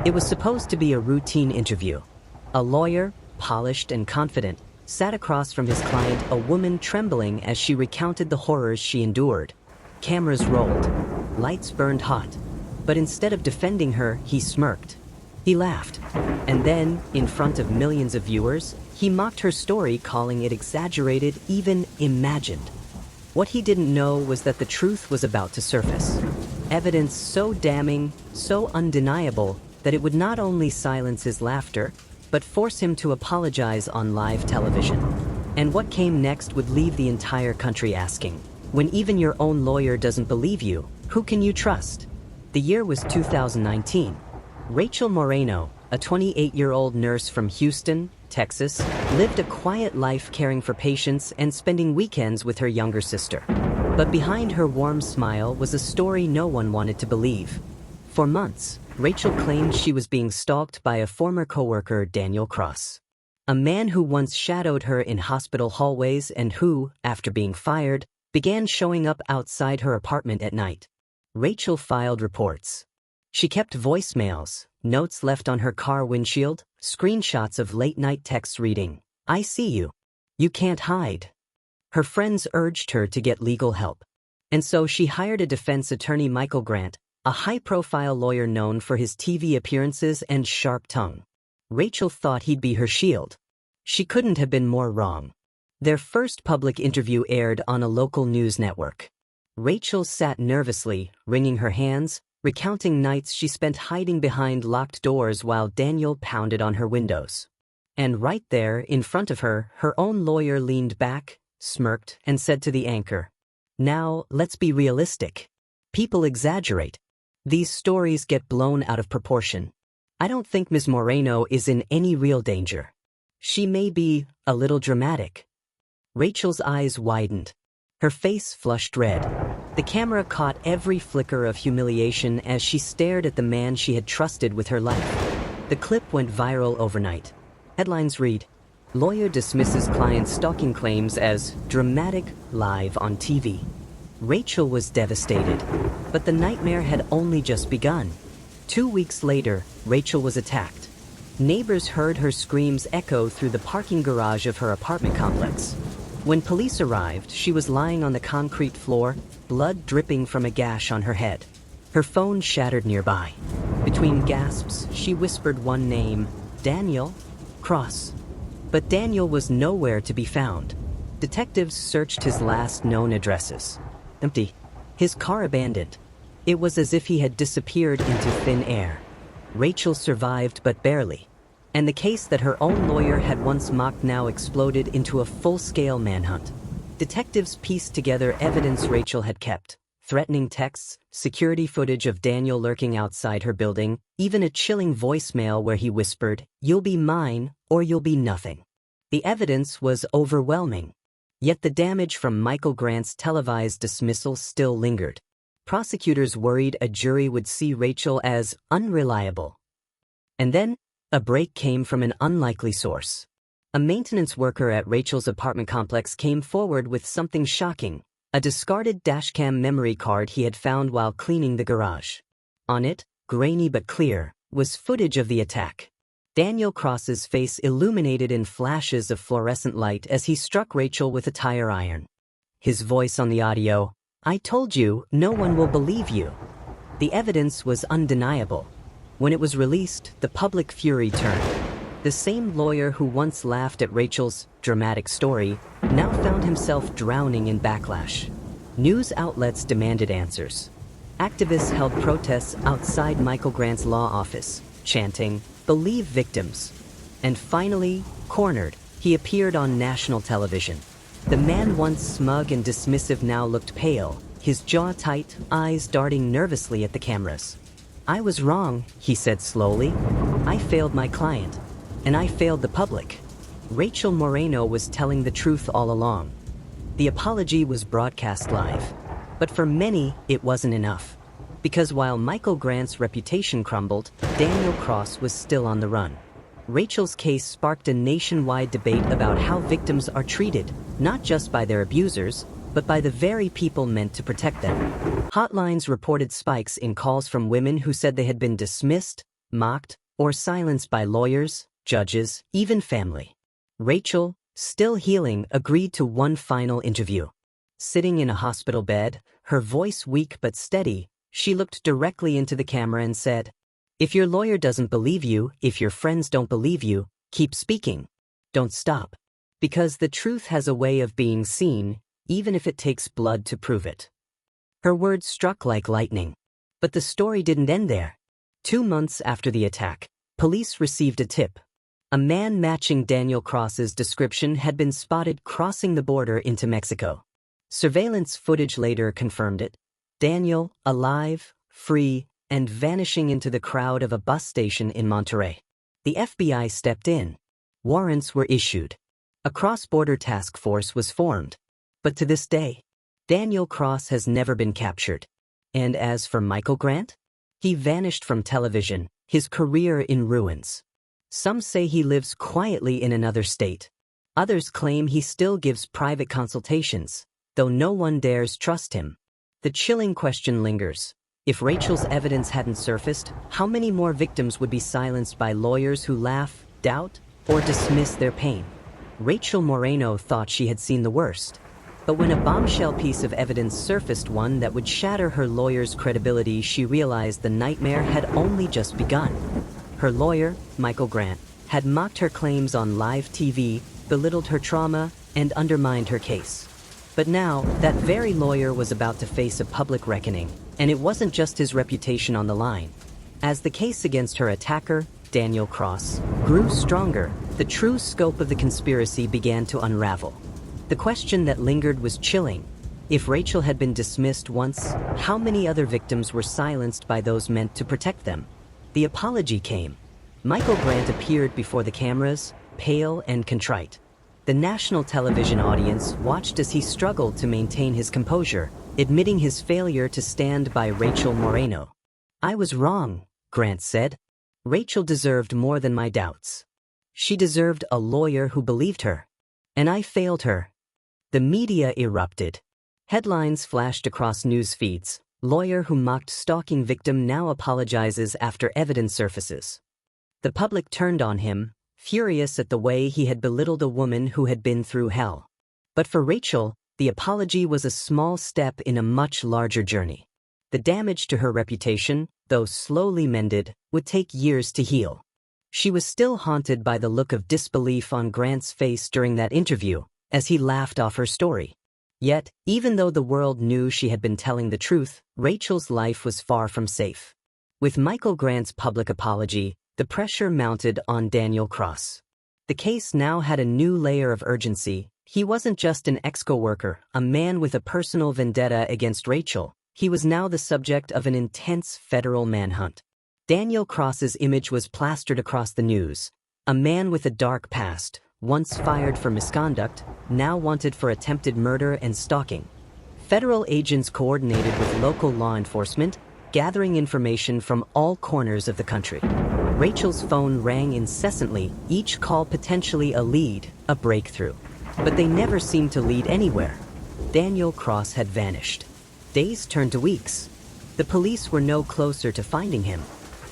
It was supposed to be a routine interview. A lawyer, polished and confident, sat across from his client, a woman trembling as she recounted the horrors she endured. Cameras rolled. Lights burned hot. But instead of defending her, he smirked. He laughed. And then, in front of millions of viewers, he mocked her story, calling it exaggerated, even imagined. What he didn't know was that the truth was about to surface. Evidence so damning, so undeniable, that it would not only silence his laughter, but force him to apologize on live television. And what came next would leave the entire country asking, when even your own lawyer doesn't believe you, who can you trust? The year was 2019. Rachel Moreno, a 28-year-old nurse from Houston, Texas, lived a quiet life caring for patients and spending weekends with her younger sister. But behind her warm smile was a story no one wanted to believe. For months, Rachel claimed she was being stalked by a former coworker, Daniel Cross. A man who once shadowed her in hospital hallways and who, after being fired, began showing up outside her apartment at night. Rachel filed reports. She kept voicemails, notes left on her car windshield, screenshots of late-night texts reading, "I see you. You can't hide." Her friends urged her to get legal help. And so she hired a defense attorney, Michael Grant, a high-profile lawyer known for his TV appearances and sharp tongue. Rachel thought he'd be her shield. She couldn't have been more wrong. Their first public interview aired on a local news network. Rachel sat nervously, wringing her hands, recounting nights she spent hiding behind locked doors while Daniel pounded on her windows. And right there, in front of her, her own lawyer leaned back, smirked, and said to the anchor, "Now, let's be realistic. People exaggerate. These stories get blown out of proportion. I don't think Ms. Moreno is in any real danger. She may be a little dramatic." Rachel's eyes widened. Her face flushed red. The camera caught every flicker of humiliation as she stared at the man she had trusted with her life. The clip went viral overnight. Headlines read, "Lawyer dismisses client's stalking claims as dramatic live on TV." Rachel was devastated, but the nightmare had only just begun. 2 weeks later, Rachel was attacked. Neighbors heard her screams echo through the parking garage of her apartment complex. When police arrived, she was lying on the concrete floor, blood dripping from a gash on her head. Her phone shattered nearby. Between gasps, she whispered one name, Daniel Cross. But Daniel was nowhere to be found. Detectives searched his last known addresses. Empty. His car abandoned. It was as if he had disappeared into thin air. Rachel survived, but barely. And the case that her own lawyer had once mocked now exploded into a full-scale manhunt. Detectives pieced together evidence Rachel had kept. Threatening texts, security footage of Daniel lurking outside her building, even a chilling voicemail where he whispered, "You'll be mine, or you'll be nothing." The evidence was overwhelming. Yet the damage from Michael Grant's televised dismissal still lingered. Prosecutors worried a jury would see Rachel as unreliable. And then, a break came from an unlikely source. A maintenance worker at Rachel's apartment complex came forward with something shocking, a discarded dashcam memory card he had found while cleaning the garage. On it, grainy but clear, was footage of the attack. Daniel Cross's face illuminated in flashes of fluorescent light as he struck Rachel with a tire iron. His voice on the audio, "I told you, no one will believe you." The evidence was undeniable. When it was released, the public fury turned. The same lawyer who once laughed at Rachel's dramatic story now found himself drowning in backlash. News outlets demanded answers. Activists held protests outside Michael Grant's law office, chanting, "Believe victims." And finally, cornered, he appeared on national television. The man once smug and dismissive now looked pale, his jaw tight, eyes darting nervously at the cameras. "I was wrong," he said slowly. "I failed my client. And I failed the public." Rachel Moreno was telling the truth all along. The apology was broadcast live. But for many, it wasn't enough. Because while Michael Grant's reputation crumbled, Daniel Cross was still on the run. Rachel's case sparked a nationwide debate about how victims are treated, not just by their abusers, but by the very people meant to protect them. Hotlines reported spikes in calls from women who said they had been dismissed, mocked, or silenced by lawyers, judges, even family. Rachel, still healing, agreed to one final interview. Sitting in a hospital bed, her voice weak but steady, she looked directly into the camera and said, "If your lawyer doesn't believe you, if your friends don't believe you, keep speaking. Don't stop. Because the truth has a way of being seen, even if it takes blood to prove it." Her words struck like lightning. But the story didn't end there. 2 months after the attack, police received a tip. A man matching Daniel Cross's description had been spotted crossing the border into Mexico. Surveillance footage later confirmed it. Daniel, alive, free, and vanishing into the crowd of a bus station in Monterrey. The FBI stepped in. Warrants were issued. A cross-border task force was formed. But to this day, Daniel Cross has never been captured. And as for Michael Grant? He vanished from television, his career in ruins. Some say he lives quietly in another state. Others claim he still gives private consultations, though no one dares trust him. The chilling question lingers. If Rachel's evidence hadn't surfaced, how many more victims would be silenced by lawyers who laugh, doubt, or dismiss their pain? Rachel Moreno thought she had seen the worst. But when a bombshell piece of evidence surfaced, one that would shatter her lawyer's credibility, she realized the nightmare had only just begun. Her lawyer, Michael Grant, had mocked her claims on live TV, belittled her trauma, and undermined her case. But now, that very lawyer was about to face a public reckoning, and it wasn't just his reputation on the line. As the case against her attacker, Daniel Cross, grew stronger, the true scope of the conspiracy began to unravel. The question that lingered was chilling. If Rachel had been dismissed once, how many other victims were silenced by those meant to protect them? The apology came. Michael Grant appeared before the cameras, pale and contrite. The national television audience watched as he struggled to maintain his composure, admitting his failure to stand by Rachel Moreno. "I was wrong," Grant said. "Rachel deserved more than my doubts. She deserved a lawyer who believed her. And I failed her." The media erupted. Headlines flashed across news feeds. "Lawyer who mocked stalking victim now apologizes after evidence surfaces." The public turned on him, furious at the way he had belittled a woman who had been through hell. But for Rachel, the apology was a small step in a much larger journey. The damage to her reputation, though slowly mended, would take years to heal. She was still haunted by the look of disbelief on Grant's face during that interview, as he laughed off her story. Yet, even though the world knew she had been telling the truth, Rachel's life was far from safe. With Michael Grant's public apology, the pressure mounted on Daniel Cross. The case now had a new layer of urgency. He wasn't just an ex-coworker, a man with a personal vendetta against Rachel. He was now the subject of an intense federal manhunt. Daniel Cross's image was plastered across the news. A man with a dark past, once fired for misconduct, now wanted for attempted murder and stalking. Federal agents coordinated with local law enforcement, gathering information from all corners of the country. Rachel's phone rang incessantly, each call potentially a lead, a breakthrough. But they never seemed to lead anywhere. Daniel Cross had vanished. Days turned to weeks. The police were no closer to finding him.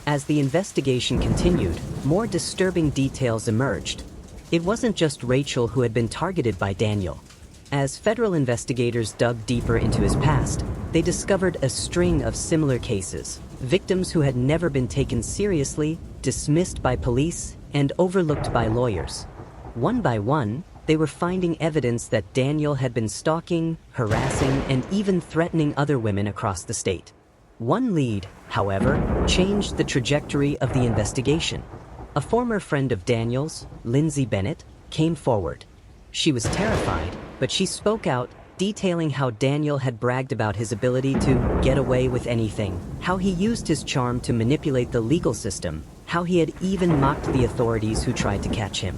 As the investigation continued, more disturbing details emerged. It wasn't just Rachel who had been targeted by Daniel. As federal investigators dug deeper into his past, they discovered a string of similar cases. Victims who had never been taken seriously, dismissed by police, and overlooked by lawyers. One by one, they were finding evidence that Daniel had been stalking, harassing, and even threatening other women across the state. One lead, however, changed the trajectory of the investigation. A former friend of Daniel's, Lindsay Bennett, came forward. She was terrified, but she spoke out, detailing how Daniel had bragged about his ability to get away with anything, how he used his charm to manipulate the legal system, how he had even mocked the authorities who tried to catch him.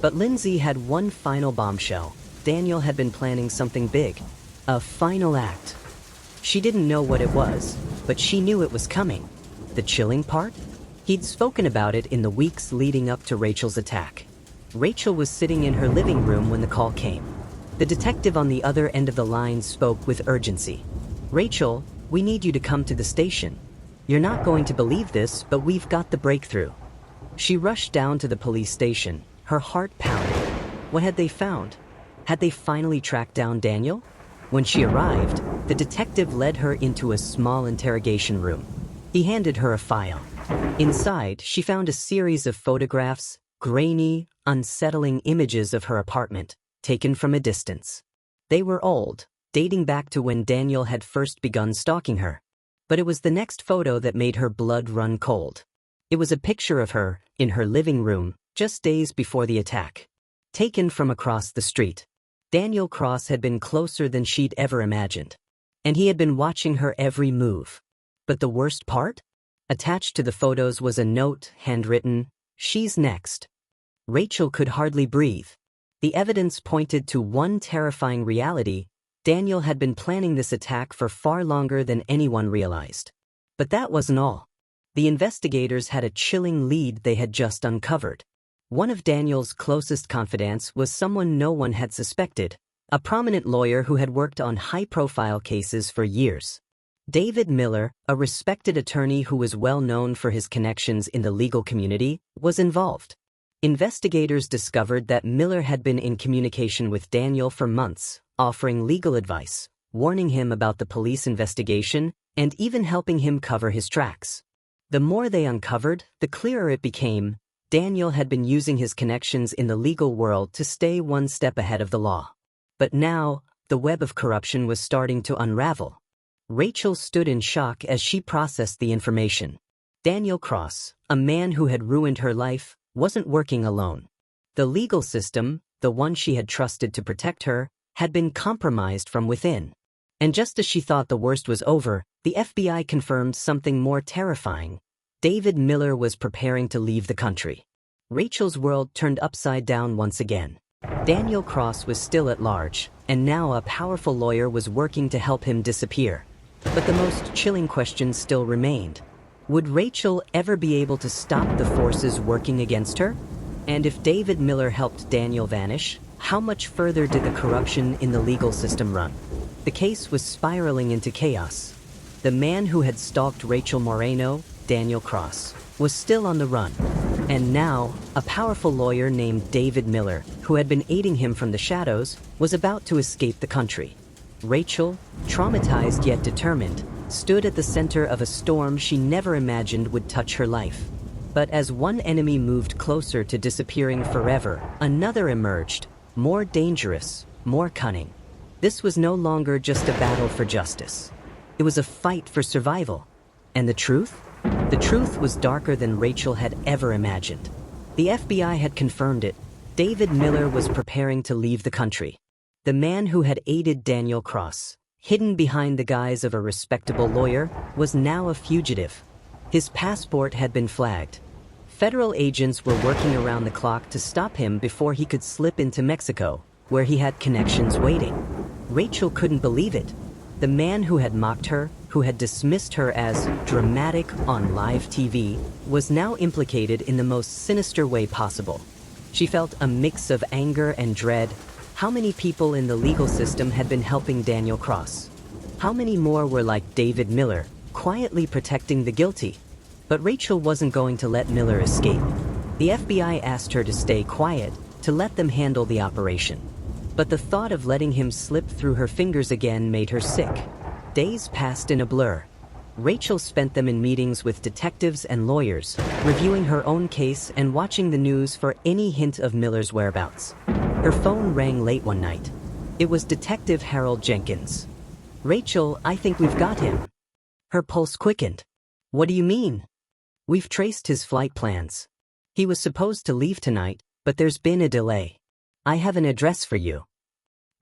But Lindsay had one final bombshell. Daniel had been planning something big, a final act. She didn't know what it was, but she knew it was coming. The chilling part? He'd spoken about it in the weeks leading up to Rachel's attack. Rachel was sitting in her living room when the call came. The detective on the other end of the line spoke with urgency. "Rachel, we need you to come to the station." "You're not going to believe this, but we've got the breakthrough." She rushed down to the police station, her heart pounding. What had they found? Had they finally tracked down Daniel? When she arrived, the detective led her into a small interrogation room. He handed her a file. Inside, she found a series of photographs, grainy, unsettling images of her apartment, taken from a distance. They were old, dating back to when Daniel had first begun stalking her. But it was the next photo that made her blood run cold. It was a picture of her, in her living room, just days before the attack. Taken from across the street. Daniel Cross had been closer than she'd ever imagined. And he had been watching her every move. But the worst part? Attached to the photos was a note, handwritten, "She's next." Rachel could hardly breathe. The evidence pointed to one terrifying reality: Daniel had been planning this attack for far longer than anyone realized. But that wasn't all. The investigators had a chilling lead they had just uncovered. One of Daniel's closest confidants was someone no one had suspected, a prominent lawyer who had worked on high-profile cases for years. David Miller, a respected attorney who was well known for his connections in the legal community, was involved. Investigators discovered that Miller had been in communication with Daniel for months, offering legal advice, warning him about the police investigation, and even helping him cover his tracks. The more they uncovered, the clearer it became: Daniel had been using his connections in the legal world to stay one step ahead of the law. But now, the web of corruption was starting to unravel. Rachel stood in shock as she processed the information. Daniel Cross, a man who had ruined her life, wasn't working alone. The legal system, the one she had trusted to protect her, had been compromised from within. And just as she thought the worst was over, the FBI confirmed something more terrifying. David Miller was preparing to leave the country. Rachel's world turned upside down once again. Daniel Cross was still at large, and now a powerful lawyer was working to help him disappear. But the most chilling question still remained. Would Rachel ever be able to stop the forces working against her? And if David Miller helped Daniel vanish, how much further did the corruption in the legal system run? The case was spiraling into chaos. The man who had stalked Rachel Moreno, Daniel Cross, was still on the run. And now, a powerful lawyer named David Miller, who had been aiding him from the shadows, was about to escape the country. Rachel, traumatized yet determined, stood at the center of a storm she never imagined would touch her life. But as one enemy moved closer to disappearing forever, another emerged, more dangerous, more cunning. This was no longer just a battle for justice. It was a fight for survival. And the truth? The truth was darker than Rachel had ever imagined. The FBI had confirmed it. David Miller was preparing to leave the country. The man who had aided Daniel Cross, hidden behind the guise of a respectable lawyer, was now a fugitive. His passport had been flagged. Federal agents were working around the clock to stop him before he could slip into Mexico, where he had connections waiting. Rachel couldn't believe it. The man who had mocked her, who had dismissed her as dramatic on live TV, was now implicated in the most sinister way possible. She felt a mix of anger and dread. How many people in the legal system had been helping Daniel Cross? How many more were like David Miller, quietly protecting the guilty? But Rachel wasn't going to let Miller escape. The FBI asked her to stay quiet, to let them handle the operation. But the thought of letting him slip through her fingers again made her sick. Days passed in a blur. Rachel spent them in meetings with detectives and lawyers, reviewing her own case and watching the news for any hint of Miller's whereabouts. Her phone rang late one night. It was Detective Harold Jenkins. "Rachel, I think we've got him." Her pulse quickened. "What do you mean?" "We've traced his flight plans. He was supposed to leave tonight, but there's been a delay. I have an address for you."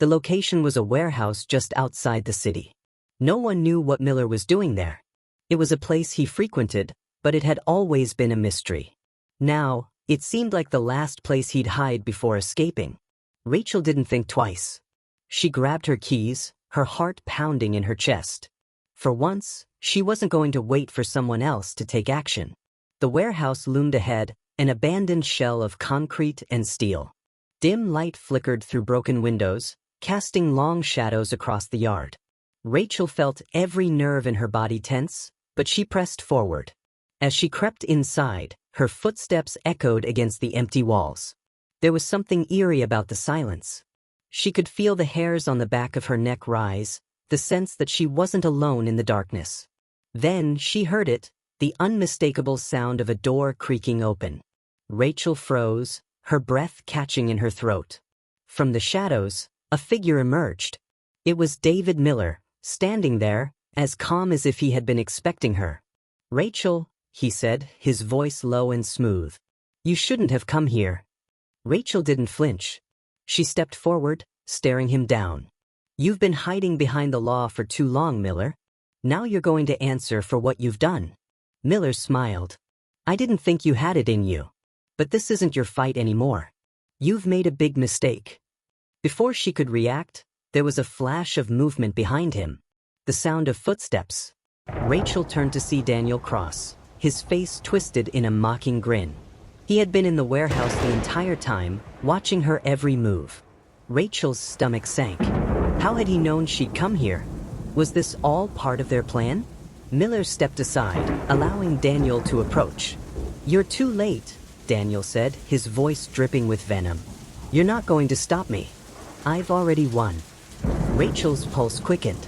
The location was a warehouse just outside the city. No one knew what Miller was doing there. It was a place he frequented, but it had always been a mystery. Now, it seemed like the last place he'd hide before escaping. Rachel didn't think twice. She grabbed her keys, her heart pounding in her chest. For once, she wasn't going to wait for someone else to take action. The warehouse loomed ahead, an abandoned shell of concrete and steel. Dim light flickered through broken windows, casting long shadows across the yard. Rachel felt every nerve in her body tense, but she pressed forward. As she crept inside, her footsteps echoed against the empty walls. There was something eerie about the silence. She could feel the hairs on the back of her neck rise, the sense that she wasn't alone in the darkness. Then she heard it, the unmistakable sound of a door creaking open. Rachel froze, her breath catching in her throat. From the shadows, a figure emerged. It was David Miller, standing there, as calm as if he had been expecting her. "Rachel," he said, his voice low and smooth. "You shouldn't have come here." Rachel didn't flinch. She stepped forward, staring him down. "You've been hiding behind the law for too long, Miller. Now you're going to answer for what you've done." Miller smiled. "I didn't think you had it in you. But this isn't your fight anymore. You've made a big mistake." Before she could react, there was a flash of movement behind him. The sound of footsteps. Rachel turned to see Daniel Cross, his face twisted in a mocking grin. He had been in the warehouse the entire time, watching her every move. Rachel's stomach sank. How had he known she'd come here? Was this all part of their plan? Miller stepped aside, allowing Daniel to approach. "You're too late," Daniel said, his voice dripping with venom. "You're not going to stop me. I've already won." Rachel's pulse quickened.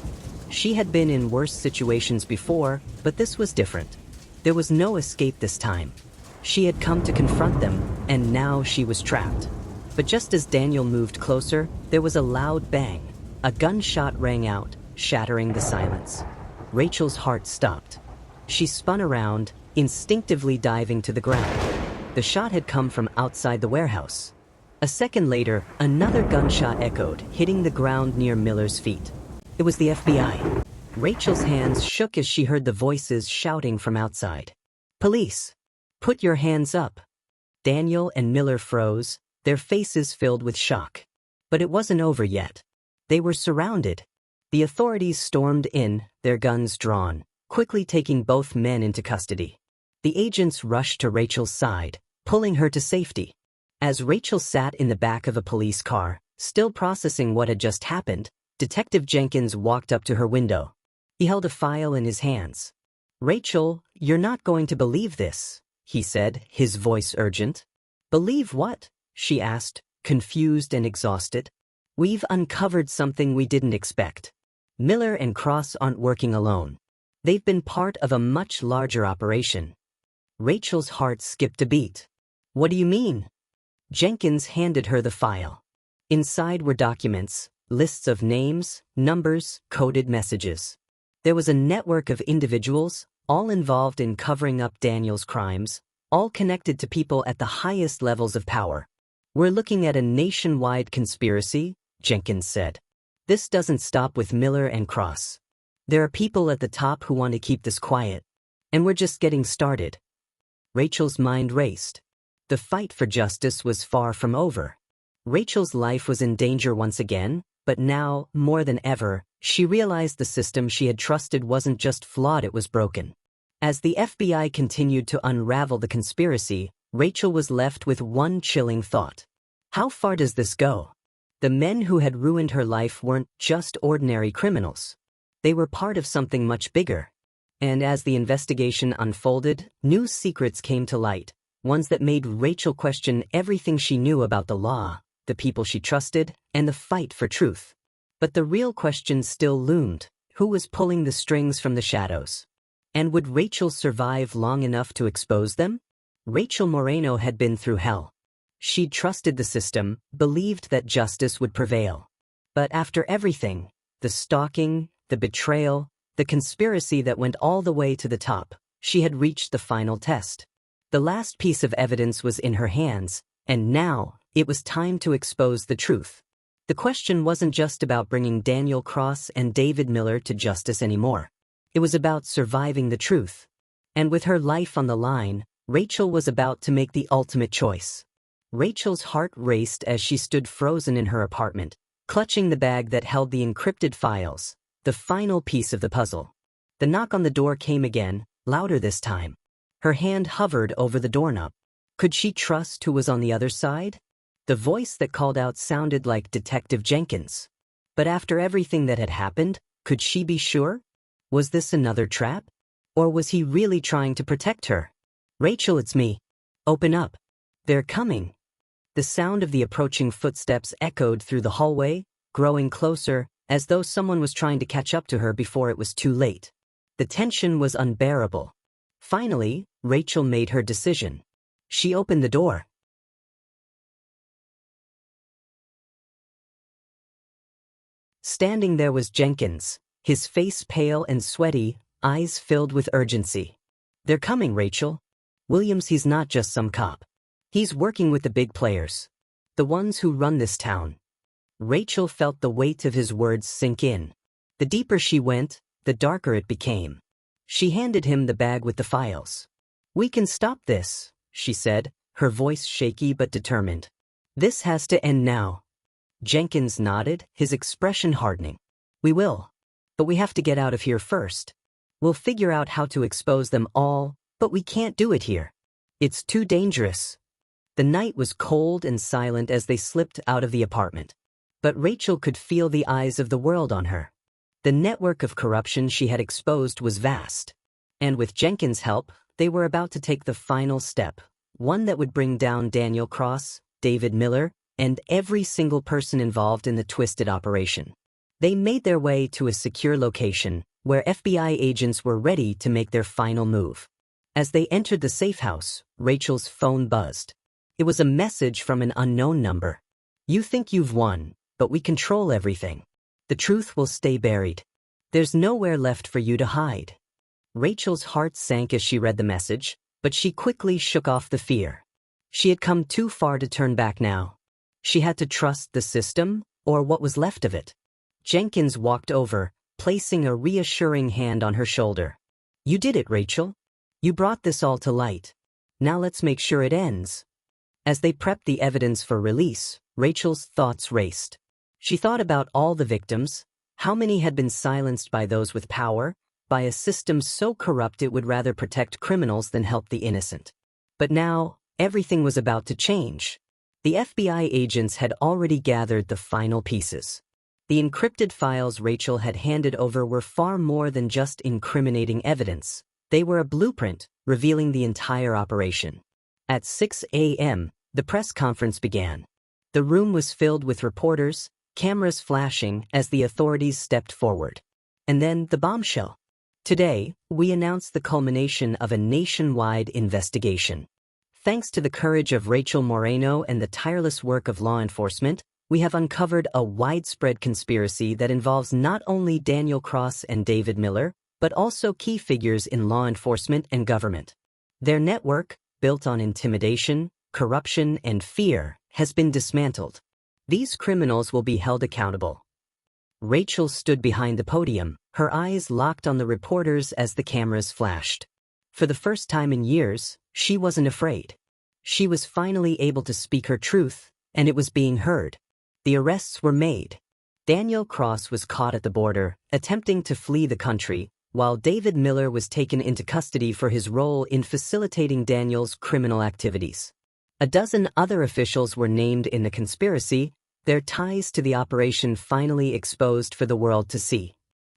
She had been in worse situations before, but this was different. There was no escape this time. She had come to confront them, and now she was trapped. But just as Daniel moved closer, there was a loud bang. A gunshot rang out, shattering the silence. Rachel's heart stopped. She spun around, instinctively diving to the ground. The shot had come from outside the warehouse. A second later, another gunshot echoed, hitting the ground near Miller's feet. It was the FBI. Rachel's hands shook as she heard the voices shouting from outside. "Police! Put your hands up!" Daniel and Miller froze, their faces filled with shock. But it wasn't over yet. They were surrounded. The authorities stormed in, their guns drawn, quickly taking both men into custody. The agents rushed to Rachel's side, pulling her to safety. As Rachel sat in the back of a police car, still processing what had just happened, Detective Jenkins walked up to her window. He held a file in his hands. "Rachel, you're not going to believe this," he said, his voice urgent. "Believe what?" she asked, confused and exhausted. "We've uncovered something we didn't expect. Miller and Cross aren't working alone. They've been part of a much larger operation." Rachel's heart skipped a beat. "What do you mean?" Jenkins handed her the file. Inside were documents, lists of names, numbers, coded messages. There was a network of individuals, all involved in covering up Daniel's crimes, all connected to people at the highest levels of power. "We're looking at a nationwide conspiracy," Jenkins said. "This doesn't stop with Miller and Cross. There are people at the top who want to keep this quiet. And we're just getting started." Rachel's mind raced. The fight for justice was far from over. Rachel's life was in danger once again, but now, more than ever, she realized the system she had trusted wasn't just flawed, it was broken. As the FBI continued to unravel the conspiracy, Rachel was left with one chilling thought. How far does this go? The men who had ruined her life weren't just ordinary criminals. They were part of something much bigger. And as the investigation unfolded, new secrets came to light, ones that made Rachel question everything she knew about the law, the people she trusted, and the fight for truth. But the real question still loomed: who was pulling the strings from the shadows? And would Rachel survive long enough to expose them? Rachel Moreno had been through hell. She'd trusted the system, believed that justice would prevail. But after everything, the stalking, the betrayal, the conspiracy that went all the way to the top, she had reached the final test. The last piece of evidence was in her hands, and now it was time to expose the truth. The question wasn't just about bringing Daniel Cross and David Miller to justice anymore. It was about surviving the truth. And with her life on the line, Rachel was about to make the ultimate choice. Rachel's heart raced as she stood frozen in her apartment, clutching the bag that held the encrypted files, the final piece of the puzzle. The knock on the door came again, louder this time. Her hand hovered over the doorknob. Could she trust who was on the other side? The voice that called out sounded like Detective Jenkins. But after everything that had happened, could she be sure? Was this another trap? Or was he really trying to protect her? "Rachel, it's me. Open up. They're coming." The sound of the approaching footsteps echoed through the hallway, growing closer, as though someone was trying to catch up to her before it was too late. The tension was unbearable. Finally, Rachel made her decision. She opened the door. Standing there was Jenkins, his face pale and sweaty, eyes filled with urgency. "They're coming, Rachel. Williams, he's not just some cop. He's working with the big players. The ones who run this town." Rachel felt the weight of his words sink in. The deeper she went, the darker it became. She handed him the bag with the files. "We can stop this," she said, her voice shaky but determined. "This has to end now." Jenkins nodded, his expression hardening. "We will. But we have to get out of here first. We'll figure out how to expose them all, but we can't do it here. It's too dangerous." The night was cold and silent as they slipped out of the apartment. But Rachel could feel the eyes of the world on her. The network of corruption she had exposed was vast. And with Jenkins' help, they were about to take the final step, one that would bring down Daniel Cross, David Miller, and every single person involved in the twisted operation. They made their way to a secure location, where FBI agents were ready to make their final move. As they entered the safe house, Rachel's phone buzzed. It was a message from an unknown number. "You think you've won, but we control everything. The truth will stay buried. There's nowhere left for you to hide." Rachel's heart sank as she read the message, but she quickly shook off the fear. She had come too far to turn back now. She had to trust the system, or what was left of it. Jenkins walked over, placing a reassuring hand on her shoulder. "You did it, Rachel. You brought this all to light. Now let's make sure it ends." As they prepped the evidence for release, Rachel's thoughts raced. She thought about all the victims, how many had been silenced by those with power, by a system so corrupt it would rather protect criminals than help the innocent. But now, everything was about to change. The FBI agents had already gathered the final pieces. The encrypted files Rachel had handed over were far more than just incriminating evidence. They were a blueprint, revealing the entire operation. At 6 a.m., the press conference began. The room was filled with reporters, cameras flashing as the authorities stepped forward. And then the bombshell. "Today, we announce the culmination of a nationwide investigation. Thanks to the courage of Rachel Moreno and the tireless work of law enforcement, we have uncovered a widespread conspiracy that involves not only Daniel Cross and David Miller, but also key figures in law enforcement and government. Their network, built on intimidation, corruption, and fear, has been dismantled. These criminals will be held accountable." Rachel stood behind the podium, her eyes locked on the reporters as the cameras flashed. For the first time in years, she wasn't afraid. She was finally able to speak her truth, and it was being heard. The arrests were made. Daniel Cross was caught at the border, attempting to flee the country, while David Miller was taken into custody for his role in facilitating Daniel's criminal activities. A dozen other officials were named in the conspiracy, their ties to the operation finally exposed for the world to see.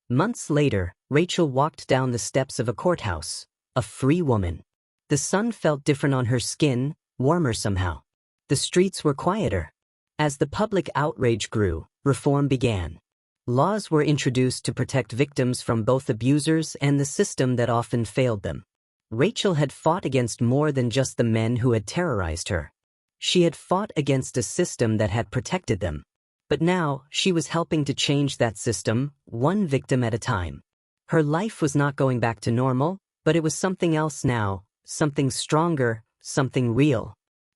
Months later, Rachel walked down the steps of a courthouse, a free woman. The sun felt different on her skin, warmer somehow. The streets were quieter. As the public outrage grew, reform began. Laws were introduced to protect victims from both abusers and the system that often failed them. Rachel had fought against more than just the men who had terrorized her. She had fought against a system that had protected them. But now, she was helping to change that system, one victim at a time. Her life was not going back to normal, but it was something else now, something stronger, something real.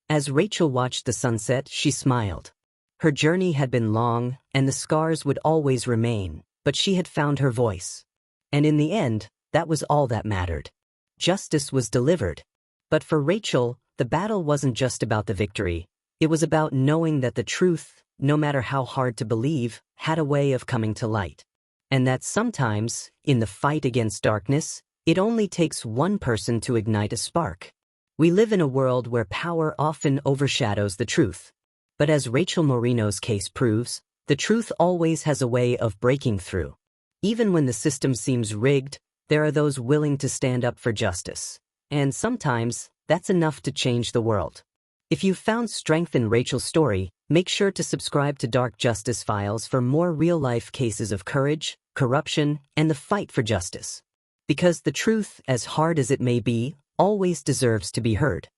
As Rachel watched the sunset, she smiled. Her journey had been long, and the scars would always remain, but she had found her voice. And in the end, that was all that mattered. Justice was delivered. But for Rachel, the battle wasn't just about the victory. It was about knowing that the truth, no matter how hard to believe, had a way of coming to light. And that sometimes, in the fight against darkness, it only takes one person to ignite a spark. We live in a world where power often overshadows the truth. But as Rachel Moreno's case proves, the truth always has a way of breaking through. Even when the system seems rigged, there are those willing to stand up for justice. And sometimes, that's enough to change the world. If you've found strength in Rachel's story, make sure to subscribe to Dark Justice Files for more real-life cases of courage, corruption, and the fight for justice. Because the truth, as hard as it may be, always deserves to be heard.